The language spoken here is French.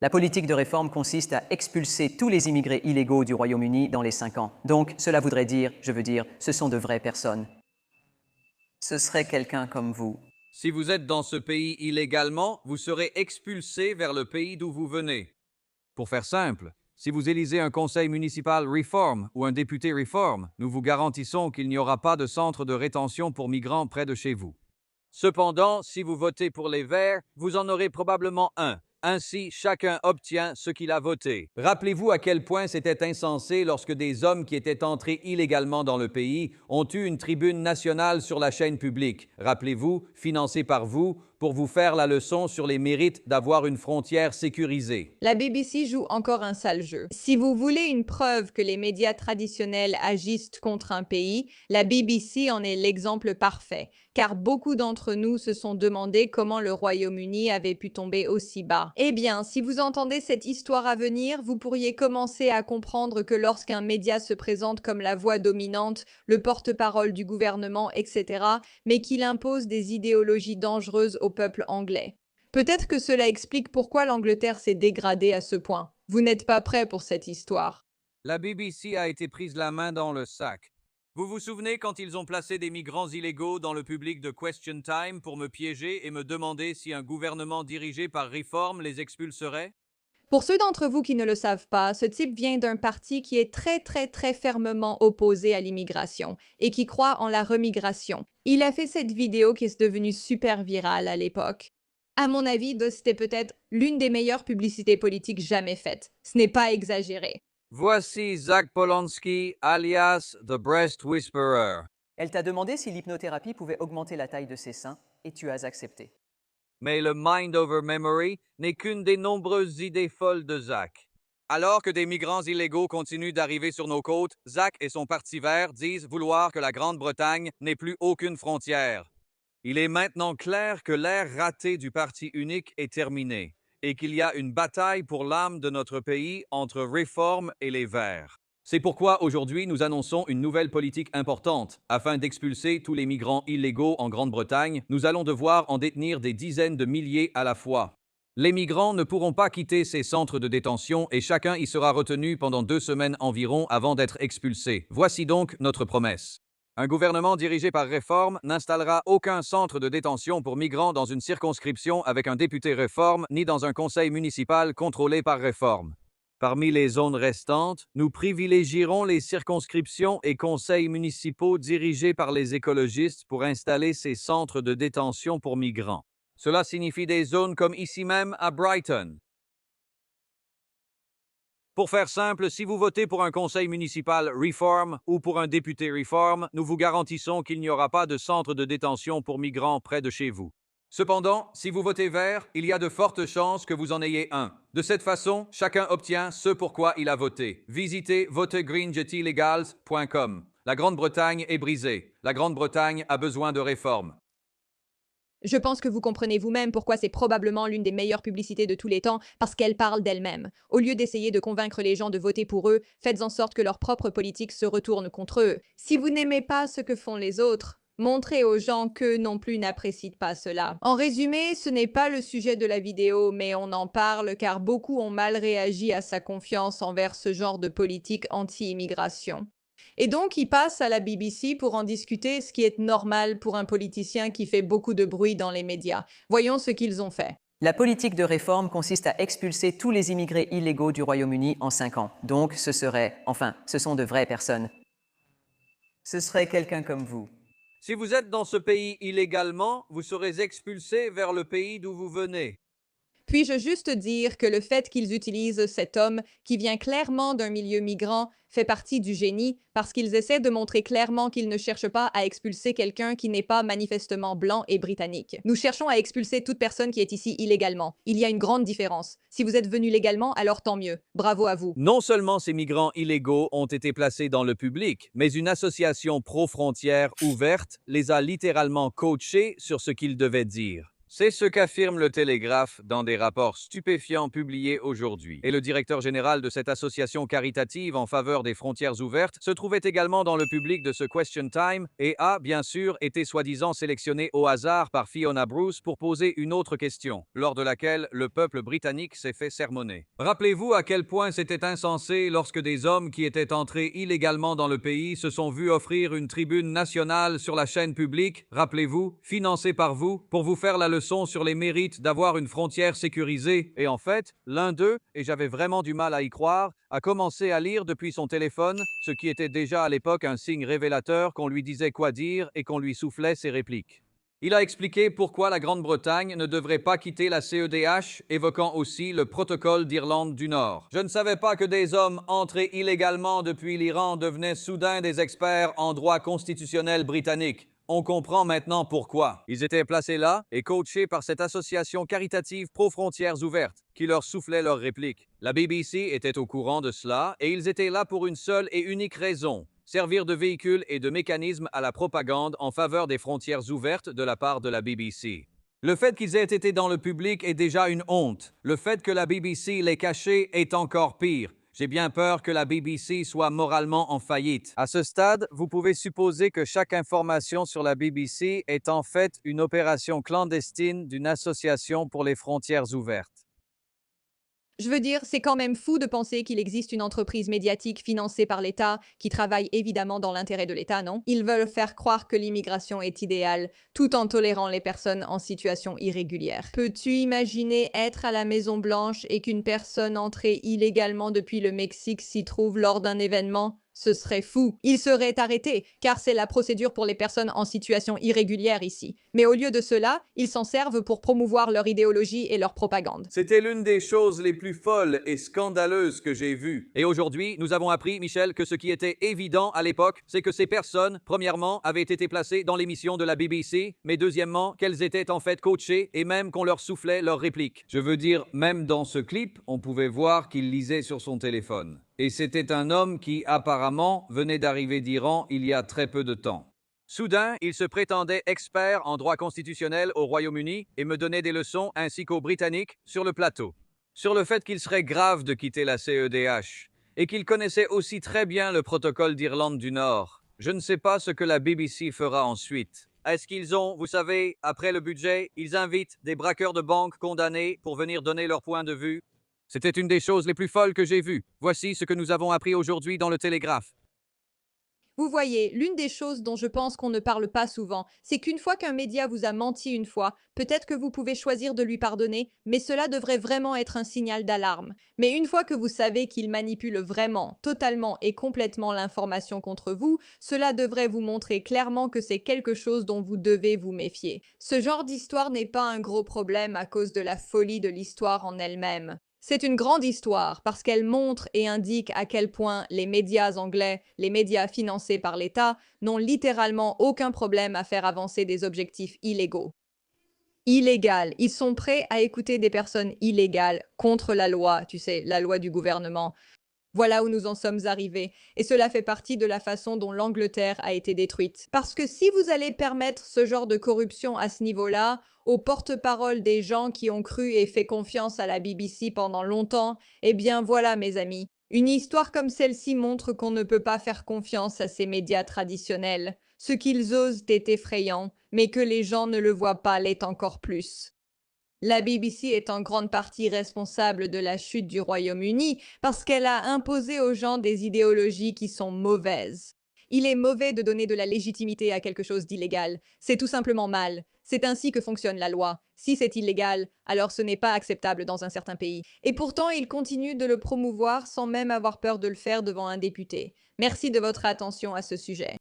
La politique de réforme consiste à expulser tous les immigrés illégaux du Royaume-Uni dans les 5 ans. Donc, cela voudrait dire, ce sont de vraies personnes. Ce serait quelqu'un comme vous. Si vous êtes dans ce pays illégalement, vous serez expulsé vers le pays d'où vous venez. Pour faire simple, si vous élisez un conseil municipal Reform ou un député Reform, nous vous garantissons qu'il n'y aura pas de centre de rétention pour migrants près de chez vous. Cependant, si vous votez pour les Verts, vous en aurez probablement un. Ainsi, chacun obtient ce qu'il a voté. Rappelez-vous à quel point c'était insensé lorsque des hommes qui étaient entrés illégalement dans le pays ont eu une tribune nationale sur la chaîne publique. Rappelez-vous, financée par vous, pour vous faire la leçon sur les mérites d'avoir une frontière sécurisée. La BBC joue encore un sale jeu. Si vous voulez une preuve que les médias traditionnels agissent contre un pays, la BBC en est l'exemple parfait, car beaucoup d'entre nous se sont demandé comment le Royaume-Uni avait pu tomber aussi bas. Eh bien, si vous entendez cette histoire à venir, vous pourriez commencer à comprendre que lorsqu'un média se présente comme la voix dominante, le porte-parole du gouvernement, etc., mais qu'il impose des idéologies dangereuses au peuple anglais. Peut-être que cela explique pourquoi l'Angleterre s'est dégradée à ce point. Vous n'êtes pas prêt pour cette histoire. La BBC a été prise la main dans le sac. Vous vous souvenez quand ils ont placé des migrants illégaux dans le public de Question Time pour me piéger et me demander si un gouvernement dirigé par Reform les expulserait? Pour ceux d'entre vous qui ne le savent pas, ce type vient d'un parti qui est très fermement opposé à l'immigration et qui croit en la remigration. Il a fait cette vidéo qui est devenue super virale à l'époque. À mon avis, c'était peut-être l'une des meilleures publicités politiques jamais faites. Ce n'est pas exagéré. Voici Zach Polanski, alias The Breast Whisperer. Elle t'a demandé si l'hypnothérapie pouvait augmenter la taille de ses seins et tu as accepté. Mais le Mind over Memory n'est qu'une des nombreuses idées folles de Zach. Alors que des migrants illégaux continuent d'arriver sur nos côtes, Zach et son Parti vert disent vouloir que la Grande-Bretagne n'ait plus aucune frontière. Il est maintenant clair que l'ère ratée du parti unique est terminée et qu'il y a une bataille pour l'âme de notre pays entre Reform et les Verts. C'est pourquoi aujourd'hui nous annonçons une nouvelle politique importante. Afin d'expulser tous les migrants illégaux en Grande-Bretagne, nous allons devoir en détenir des dizaines de milliers à la fois. Les migrants ne pourront pas quitter ces centres de détention et chacun y sera retenu pendant 2 semaines environ avant d'être expulsé. Voici donc notre promesse. Un gouvernement dirigé par Reform n'installera aucun centre de détention pour migrants dans une circonscription avec un député Reform ni dans un conseil municipal contrôlé par Reform. Parmi les zones restantes, nous privilégierons les circonscriptions et conseils municipaux dirigés par les écologistes pour installer ces centres de détention pour migrants. Cela signifie des zones comme ici même à Brighton. Pour faire simple, si vous votez pour un conseil municipal Reform ou pour un député Reform, nous vous garantissons qu'il n'y aura pas de centre de détention pour migrants près de chez vous. Cependant, si vous votez vert, il y a de fortes chances que vous en ayez un. De cette façon, chacun obtient ce pour quoi il a voté. Visitez votegreenjettylegals.com. La Grande-Bretagne est brisée. La Grande-Bretagne a besoin de réformes. Je pense que vous comprenez vous-même pourquoi c'est probablement l'une des meilleures publicités de tous les temps, parce qu'elle parle d'elle-même. Au lieu d'essayer de convaincre les gens de voter pour eux, faites en sorte que leur propre politique se retourne contre eux. Si vous n'aimez pas ce que font les autres, montrez aux gens qu'eux non plus n'apprécient pas cela. En résumé, ce n'est pas le sujet de la vidéo, mais on en parle car beaucoup ont mal réagi à sa confiance envers ce genre de politique anti-immigration. Et donc, il passe à la BBC pour en discuter, ce qui est normal pour un politicien qui fait beaucoup de bruit dans les médias. Voyons ce qu'ils ont fait. La politique de réforme consiste à expulser tous les immigrés illégaux du Royaume-Uni en 5 ans. Donc, ce sont de vraies personnes. Ce serait quelqu'un comme vous. Si vous êtes dans ce pays illégalement, vous serez expulsé vers le pays d'où vous venez. Puis-je juste dire que le fait qu'ils utilisent cet homme, qui vient clairement d'un milieu migrant, fait partie du génie, parce qu'ils essaient de montrer clairement qu'ils ne cherchent pas à expulser quelqu'un qui n'est pas manifestement blanc et britannique. Nous cherchons à expulser toute personne qui est ici illégalement. Il y a une grande différence. Si vous êtes venu légalement, alors tant mieux. Bravo à vous. Non seulement ces migrants illégaux ont été placés dans le public, mais une association pro-frontières ouverte les a littéralement coachés sur ce qu'ils devaient dire. C'est ce qu'affirme le Télégraphe dans des rapports stupéfiants publiés aujourd'hui. Et le directeur général de cette association caritative en faveur des frontières ouvertes se trouvait également dans le public de ce Question Time et a, bien sûr, été soi-disant sélectionné au hasard par Fiona Bruce pour poser une autre question, lors de laquelle le peuple britannique s'est fait sermonner. Rappelez-vous à quel point c'était insensé lorsque des hommes qui étaient entrés illégalement dans le pays se sont vus offrir une tribune nationale sur la chaîne publique, rappelez-vous, financée par vous, pour vous faire la leçon sur les mérites d'avoir une frontière sécurisée. Et en fait, l'un d'eux, et j'avais vraiment du mal à y croire, a commencé à lire depuis son téléphone, ce qui était déjà à l'époque un signe révélateur qu'on lui disait quoi dire et qu'on lui soufflait ses répliques. Il a expliqué pourquoi la Grande-Bretagne ne devrait pas quitter la CEDH, évoquant aussi le protocole d'Irlande du Nord. Je ne savais pas que des hommes entrés illégalement depuis l'Iran devenaient soudain des experts en droit constitutionnel britannique. On comprend maintenant pourquoi. Ils étaient placés là et coachés par cette association caritative pro-frontières ouvertes qui leur soufflait leurs répliques. La BBC était au courant de cela et ils étaient là pour une seule et unique raison: servir de véhicule et de mécanisme à la propagande en faveur des frontières ouvertes de la part de la BBC. Le fait qu'ils aient été dans le public est déjà une honte. Le fait que la BBC l'ait caché est encore pire. J'ai bien peur que la BBC soit moralement en faillite. À ce stade, vous pouvez supposer que chaque information sur la BBC est en fait une opération clandestine d'une association pour les frontières ouvertes. Je veux dire, c'est quand même fou de penser qu'il existe une entreprise médiatique financée par l'État qui travaille évidemment dans l'intérêt de l'État, non? Ils veulent faire croire que l'immigration est idéale, tout en tolérant les personnes en situation irrégulière. Peux-tu imaginer être à la Maison-Blanche et qu'une personne entrée illégalement depuis le Mexique s'y trouve lors d'un événement? Ce serait fou. Il serait arrêté, car c'est la procédure pour les personnes en situation irrégulière ici. Mais au lieu de cela, ils s'en servent pour promouvoir leur idéologie et leur propagande. C'était l'une des choses les plus folles et scandaleuses que j'ai vues. Et aujourd'hui, nous avons appris, Michel, que ce qui était évident à l'époque, c'est que ces personnes, premièrement, avaient été placées dans l'émission de la BBC, mais deuxièmement, qu'elles étaient en fait coachées et même qu'on leur soufflait leurs répliques. Je veux dire, même dans ce clip, on pouvait voir qu'il lisait sur son téléphone. Et c'était un homme qui, apparemment, venait d'arriver d'Iran il y a très peu de temps. Soudain, il se prétendait expert en droit constitutionnel au Royaume-Uni et me donnait des leçons, ainsi qu'aux Britanniques, sur le plateau. Sur le fait qu'il serait grave de quitter la CEDH et qu'il connaissait aussi très bien le protocole d'Irlande du Nord. Je ne sais pas ce que la BBC fera ensuite. Est-ce qu'ils ont, vous savez, après le budget, ils invitent des braqueurs de banque condamnés pour venir donner leur point de vue? C'était une des choses les plus folles que j'ai vues. Voici ce que nous avons appris aujourd'hui dans le Télégraphe. Vous voyez, l'une des choses dont je pense qu'on ne parle pas souvent, c'est qu'une fois qu'un média vous a menti une fois, peut-être que vous pouvez choisir de lui pardonner, mais cela devrait vraiment être un signal d'alarme. Mais une fois que vous savez qu'il manipule vraiment, totalement et complètement l'information contre vous, cela devrait vous montrer clairement que c'est quelque chose dont vous devez vous méfier. Ce genre d'histoire n'est pas un gros problème à cause de la folie de l'histoire en elle-même. C'est une grande histoire parce qu'elle montre et indique à quel point les médias anglais, les médias financés par l'État, n'ont littéralement aucun problème à faire avancer des objectifs illégaux. Illégal. Ils sont prêts à écouter des personnes illégales contre la loi, tu sais, la loi du gouvernement. Voilà où nous en sommes arrivés, et cela fait partie de la façon dont l'Angleterre a été détruite. Parce que si vous allez permettre ce genre de corruption à ce niveau-là, aux porte-parole des gens qui ont cru et fait confiance à la BBC pendant longtemps, eh bien voilà mes amis. Une histoire comme celle-ci montre qu'on ne peut pas faire confiance à ces médias traditionnels. Ce qu'ils osent est effrayant, mais que les gens ne le voient pas l'est encore plus. La BBC est en grande partie responsable de la chute du Royaume-Uni parce qu'elle a imposé aux gens des idéologies qui sont mauvaises. Il est mauvais de donner de la légitimité à quelque chose d'illégal. C'est tout simplement mal. C'est ainsi que fonctionne la loi. Si c'est illégal, alors ce n'est pas acceptable dans un certain pays. Et pourtant, il continue de le promouvoir sans même avoir peur de le faire devant un député. Merci de votre attention à ce sujet.